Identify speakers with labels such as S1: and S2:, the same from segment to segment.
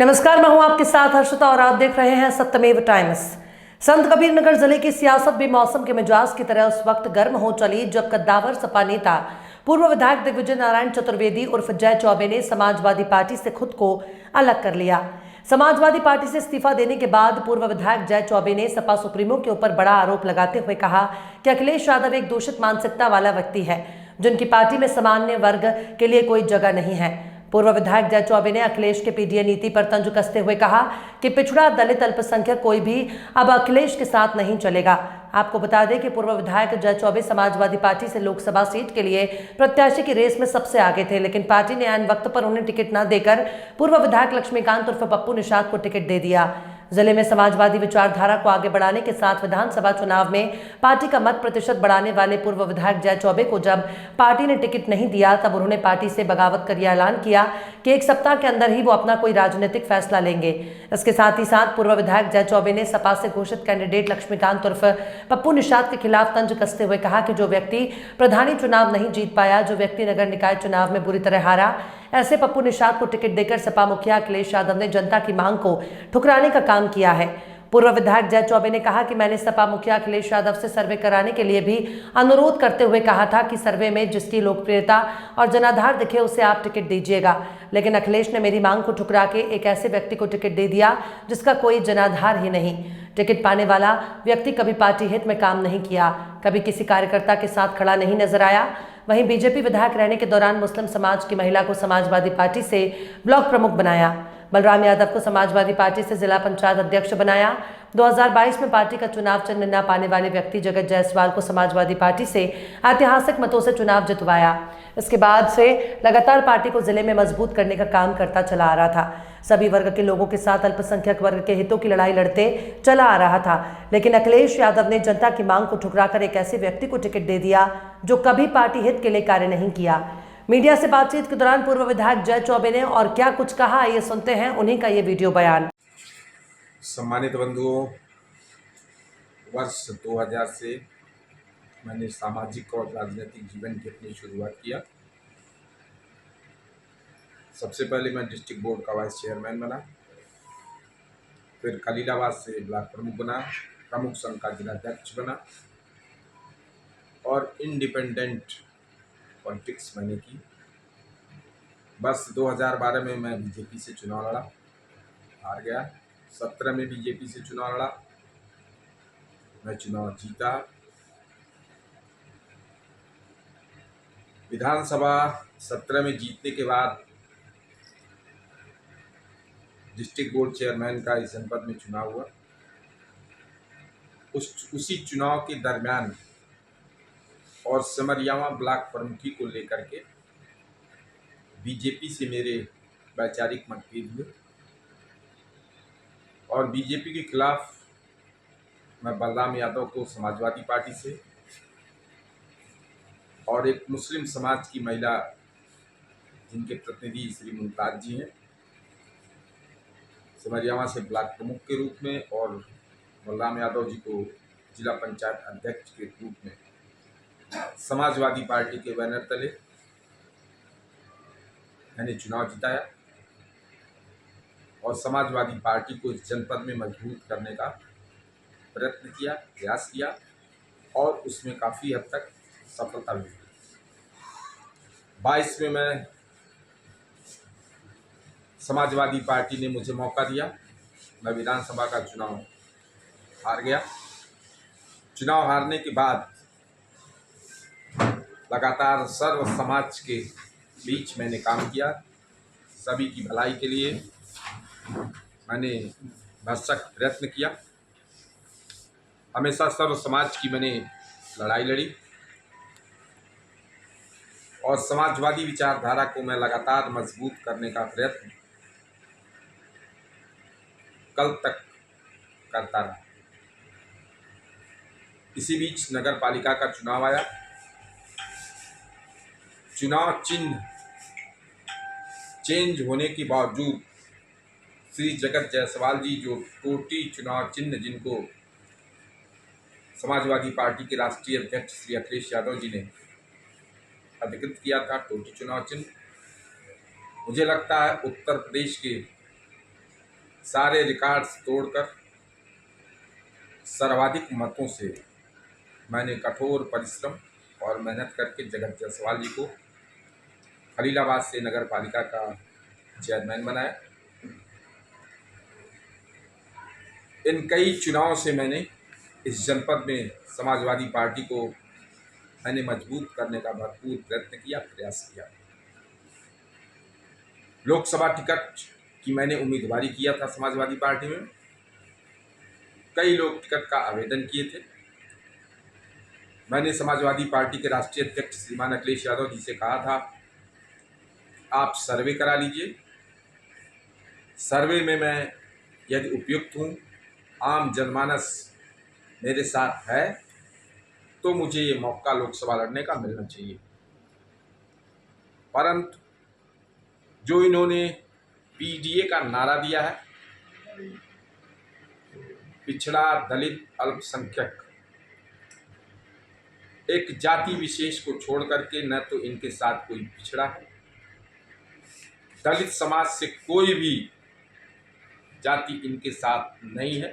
S1: नमस्कार, मैं हूं आपके साथ हर्षिता और आप देख रहे हैं सत्यमेव टाइम्स। संत कबीर नगर जिले की सियासत भी मौसम के मिजाज की तरह उस वक्त गर्म हो चली जब कद्दावर सपा नेता पूर्व विधायक दिग्विजय नारायण चतुर्वेदी उर्फ जय चौबे ने समाजवादी पार्टी से खुद को अलग कर लिया। समाजवादी पार्टी से इस्तीफा देने के बाद पूर्व विधायक जय चौबे ने सपा सुप्रीमो के ऊपर बड़ा आरोप लगाते हुए कहा कि अखिलेश यादव एक दूषित मानसिकता वाला व्यक्ति है जिनकी पार्टी में सामान्य वर्ग के लिए कोई जगह नहीं है। पूर्व विधायक जय चौबे ने अखिलेश के पीडीए नीति पर तंज कसते हुए कहा कि पिछड़ा, दलित, अल्पसंख्यक कोई भी अब अखिलेश के साथ नहीं चलेगा। आपको बता दें कि पूर्व विधायक जय चौबे समाजवादी पार्टी से लोकसभा सीट के लिए प्रत्याशी की रेस में सबसे आगे थे, लेकिन पार्टी ने ऐन वक्त पर उन्हें टिकट न देकर पूर्व विधायक लक्ष्मीकांत उर्फ पप्पू निषाद को टिकट दे दिया। जिले में समाजवादी विचारधारा को आगे बढ़ाने के साथ विधानसभा चुनाव में पार्टी का मत प्रतिशत बढ़ाने वाले पूर्व विधायक जय चौबे को जब पार्टी ने टिकट नहीं दिया तब उन्होंने पार्टी से बगावत कर यह ऐलान किया कि एक सप्ताह के अंदर ही वो अपना कोई राजनीतिक फैसला लेंगे। इसके साथ ही साथ पूर्व विधायक जय चौबे ने सपा से घोषित कैंडिडेट लक्ष्मीकांत उर्फ पप्पू निषाद के खिलाफ तंज कसते हुए कहा कि जो व्यक्ति प्रधानी चुनाव नहीं जीत पाया, जो व्यक्ति नगर निकाय चुनाव में बुरी तरह हारा, ऐसे पप्पू निषाद को टिकट देकर सपा मुखिया अखिलेश यादव ने जनता की मांग को ठुकराने का काम किया है। पूर्व विधायक जय चौबे ने कहा कि मैंने सपा मुखिया अखिलेश यादव से सर्वे कराने के लिए भी अनुरोध करते हुए कहा था कि सर्वे में जिसकी लोकप्रियता और जनाधार दिखे उसे आप टिकट दीजिएगा, लेकिन अखिलेश ने मेरी मांग को ठुकरा के एक ऐसे व्यक्ति को टिकट दे दिया जिसका कोई जनाधार ही नहीं। टिकट पाने वाला व्यक्ति कभी पार्टी हित में काम नहीं किया, कभी किसी कार्यकर्ता के साथ खड़ा नहीं नजर आया। वहीं बीजेपी विधायक रहने के दौरान मुस्लिम समाज की महिला को समाजवादी पार्टी से ब्लॉक प्रमुख बनाया। बलराम यादव को समाजवादी पार्टी से जिला पंचायत अध्यक्ष बनाया। 2022 में पार्टी का चुनाव चिन्ह न पाने वाले व्यक्ति जगत जायसवाल को समाजवादी पार्टी से ऐतिहासिक मतों से चुनाव जितवाया। इसके बाद से लगातार पार्टी को जिले में मजबूत करने का काम करता चला आ रहा था। सभी वर्ग के लोगों के साथ अल्पसंख्यक वर्ग के हितों की लड़ाई लड़ते चला आ रहा था, लेकिन अखिलेश यादव ने जनता की मांग को ठुकराकर एक ऐसे व्यक्ति को टिकट दे दिया जो कभी पार्टी हित के लिए कार्य नहीं किया। मीडिया से बातचीत के दौरान पूर्व विधायक जय चौबे ने और क्या कुछ कहा, ये सुनते हैं उन्हीं का ये वीडियो बयान।
S2: सम्मानित बंधुओं, वर्ष 2000 से मैंने सामाजिक और राजनीतिक जीवन की अपनी शुरुआत किया। सबसे पहले मैं डिस्ट्रिक्ट बोर्ड का वाइस चेयरमैन बना, फिर खलीलाबाद से ब्लॉक प्रमुख बना, प्रमुख संघ का जिलाध्यक्ष बना और इंडिपेंडेंट पॉलिटिक्स मैंने की। बस 2012 में मैं बीजेपी से चुनाव लड़ा, हार गया। 17 में बीजेपी से चुनाव लड़ा, मैं चुनाव जीता। विधानसभा 17 में जीतने के बाद डिस्ट्रिक्ट बोर्ड चेयरमैन का इस जनपद में चुनाव हुआ। उसी चुनाव के दरमियान और सिमरियावा ब्लॉक प्रमुखी को लेकर के बीजेपी से मेरे वैचारिक मतभेद हुए और बीजेपी के खिलाफ मैं बलराम यादव को समाजवादी पार्टी से और एक मुस्लिम समाज की महिला जिनके प्रतिनिधि श्री मुमताज जी हैं, सिमरियावा से ब्लॉक प्रमुख के रूप में और बलराम यादव जी को जिला पंचायत अध्यक्ष के रूप में समाजवादी पार्टी के बैनर तले मैंने चुनाव जिताया और समाजवादी पार्टी को इस जनपद में मजबूत करने का प्रयत्न किया, प्रयास किया और उसमें काफ़ी हद तक सफलता मिली। 22 में मैं समाजवादी पार्टी ने मुझे मौका दिया, मैं विधानसभा का चुनाव हार गया। चुनाव हारने के बाद लगातार सर्व समाज के बीच मैंने काम किया, सभी की भलाई के लिए मैंने भरसक प्रयत्न किया। हमेशा सर्व समाज की मैंने लड़ाई लड़ी और समाजवादी विचारधारा को मैं लगातार मजबूत करने का प्रयत्न कल तक करता रहा। इसी बीच नगर पालिका का चुनाव आया। चुनाव चिन्ह चेंज होने के बावजूद श्री जगत जायसवाल जी, जो टोटी चुनाव चिन्ह जिनको समाजवादी पार्टी के राष्ट्रीय अध्यक्ष श्री अखिलेश यादव जी ने अधिकृत किया था, टोटी चुनाव चिन्ह, मुझे लगता है उत्तर प्रदेश के सारे रिकॉर्ड्स तोड़कर सर्वाधिक मतों से मैंने कठोर परिश्रम और मेहनत करके जगत जायसवाल जी को खलीलाबाद से नगर पालिका का चेयरमैन बनाया। इन कई चुनावों से मैंने इस जनपद में समाजवादी पार्टी को मैंने मजबूत करने का भरपूर प्रयत्न किया, प्रयास किया। लोकसभा टिकट की मैंने उम्मीदवारी किया था समाजवादी पार्टी में। कई लोग टिकट का आवेदन किए थे। मैंने समाजवादी पार्टी के राष्ट्रीय अध्यक्ष श्रीमान अखिलेश यादव जी से कहा था, आप सर्वे करा लीजिए। सर्वे में मैं यदि उपयुक्त हूँ, आम जनमानस मेरे साथ है, तो मुझे ये मौका लोकसभा लड़ने का मिलना चाहिए। परंतु जो इन्होंने पीडीए का नारा दिया है, पिछड़ा, दलित, अल्पसंख्यक, एक जाति विशेष को छोड़ करके न तो इनके साथ कोई पिछड़ा है, दलित समाज से कोई भी जाति इनके साथ नहीं है,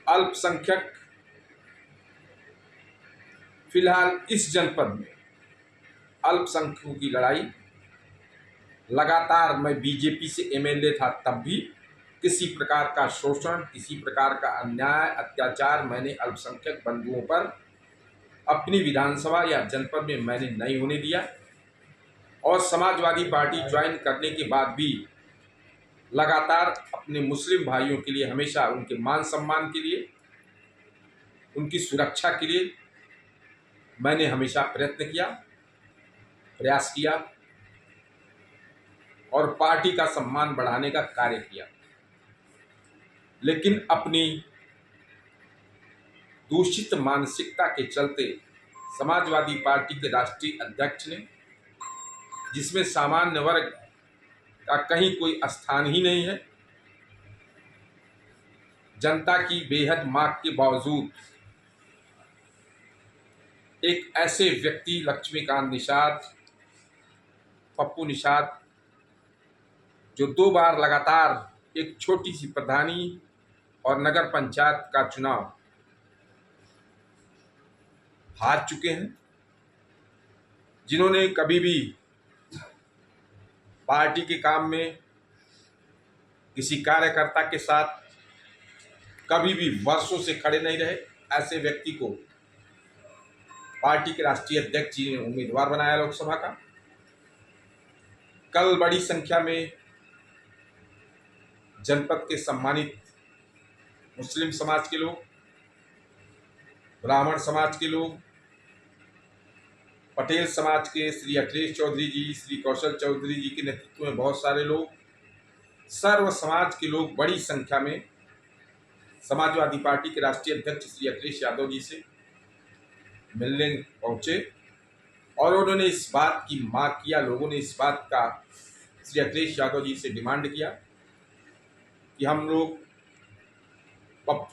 S2: अल्पसंख्यक फिलहाल इस जनपद में अल्पसंख्यकों की लड़ाई लगातार, मैं बीजेपी से एमएलए था तब भी किसी प्रकार का शोषण, किसी प्रकार का अन्याय, अत्याचार मैंने अल्पसंख्यक बंधुओं पर अपनी विधानसभा या जनपद में मैंने नहीं होने दिया। और समाजवादी पार्टी ज्वाइन करने के बाद भी लगातार अपने मुस्लिम भाइयों के लिए, हमेशा उनके मान सम्मान के लिए, उनकी सुरक्षा के लिए मैंने हमेशा प्रयत्न किया, प्रयास किया और पार्टी का सम्मान बढ़ाने का कार्य किया। लेकिन अपनी दूषित मानसिकता के चलते समाजवादी पार्टी के राष्ट्रीय अध्यक्ष ने, जिसमें सामान्य वर्ग का कहीं कोई स्थान ही नहीं है, जनता की बेहद मांग के बावजूद एक ऐसे व्यक्ति लक्ष्मीकांत निषाद, पप्पू निषाद, जो 2 बार लगातार एक छोटी सी प्रधानी और नगर पंचायत का चुनाव हार चुके हैं, जिन्होंने कभी भी पार्टी के काम में किसी कार्यकर्ता के साथ कभी भी वर्षों से खड़े नहीं रहे, ऐसे व्यक्ति को पार्टी के राष्ट्रीय अध्यक्ष जी ने उम्मीदवार बनाया लोकसभा का। कल बड़ी संख्या में जनपद के सम्मानित मुस्लिम समाज के लोग, ब्राह्मण समाज के लोग, पटेल समाज के श्री अखिलेश चौधरी जी, श्री कौशल चौधरी जी के नेतृत्व में बहुत सारे लोग, सर्व समाज के लोग बड़ी संख्या में समाजवादी पार्टी के राष्ट्रीय अध्यक्ष श्री अखिलेश यादव जी से मिलने पहुंचे और उन्होंने इस बात की मांग किया, लोगों ने इस बात का श्री अखिलेश यादव जी से डिमांड किया कि हम लोग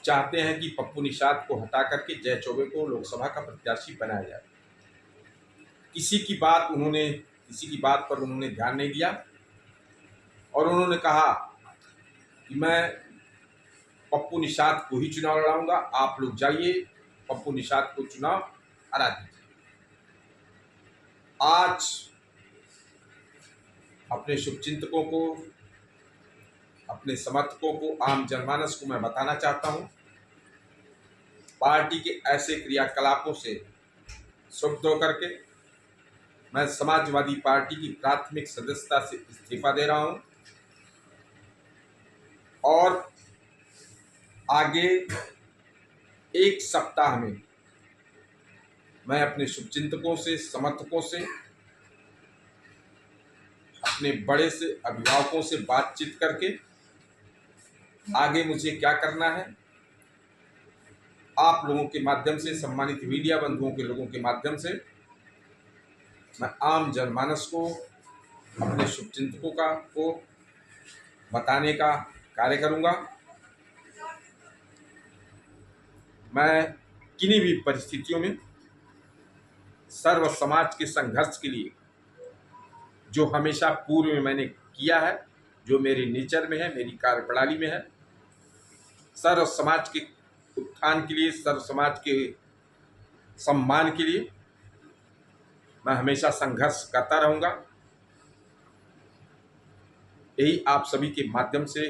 S2: चाहते हैं कि पप्पू निषाद को हटा करके जय चौबे को लोकसभा का प्रत्याशी बनाया जाए। किसी की बात पर उन्होंने ध्यान नहीं दिया और उन्होंने कहा कि मैं पप्पू निषाद को ही चुनाव लड़ाऊंगा, आप लोग जाइए पप्पू निषाद को चुनाव हरा दीजिए। आज अपने शुभचिंतकों को, अपने समर्थकों को, आम जनमानस को मैं बताना चाहता हूं, पार्टी के ऐसे क्रियाकलापों से क्षुब्ध होकर के मैं समाजवादी पार्टी की प्राथमिक सदस्यता से इस्तीफा दे रहा हूं और आगे 1 सप्ताह में मैं अपने शुभचिंतकों से, समर्थकों से, अपने बड़े से अभिभावकों से बातचीत करके आगे मुझे क्या करना है, आप लोगों के माध्यम से, सम्मानित मीडिया बंधुओं के लोगों के माध्यम से मैं आम जनमानस को, अपने शुभचिंतकों को बताने का कार्य करूंगा। मैं किन्हीं भी परिस्थितियों में सर्व समाज के संघर्ष के लिए, जो हमेशा पूर्व में मैंने किया है, जो मेरे नेचर में है, मेरी कार्यप्रणाली में है। सर्व समाज के उत्थान के लिए, सर्व समाज के सम्मान के लिए मैं हमेशा संघर्ष करता रहूँगा। यही आप सभी के माध्यम से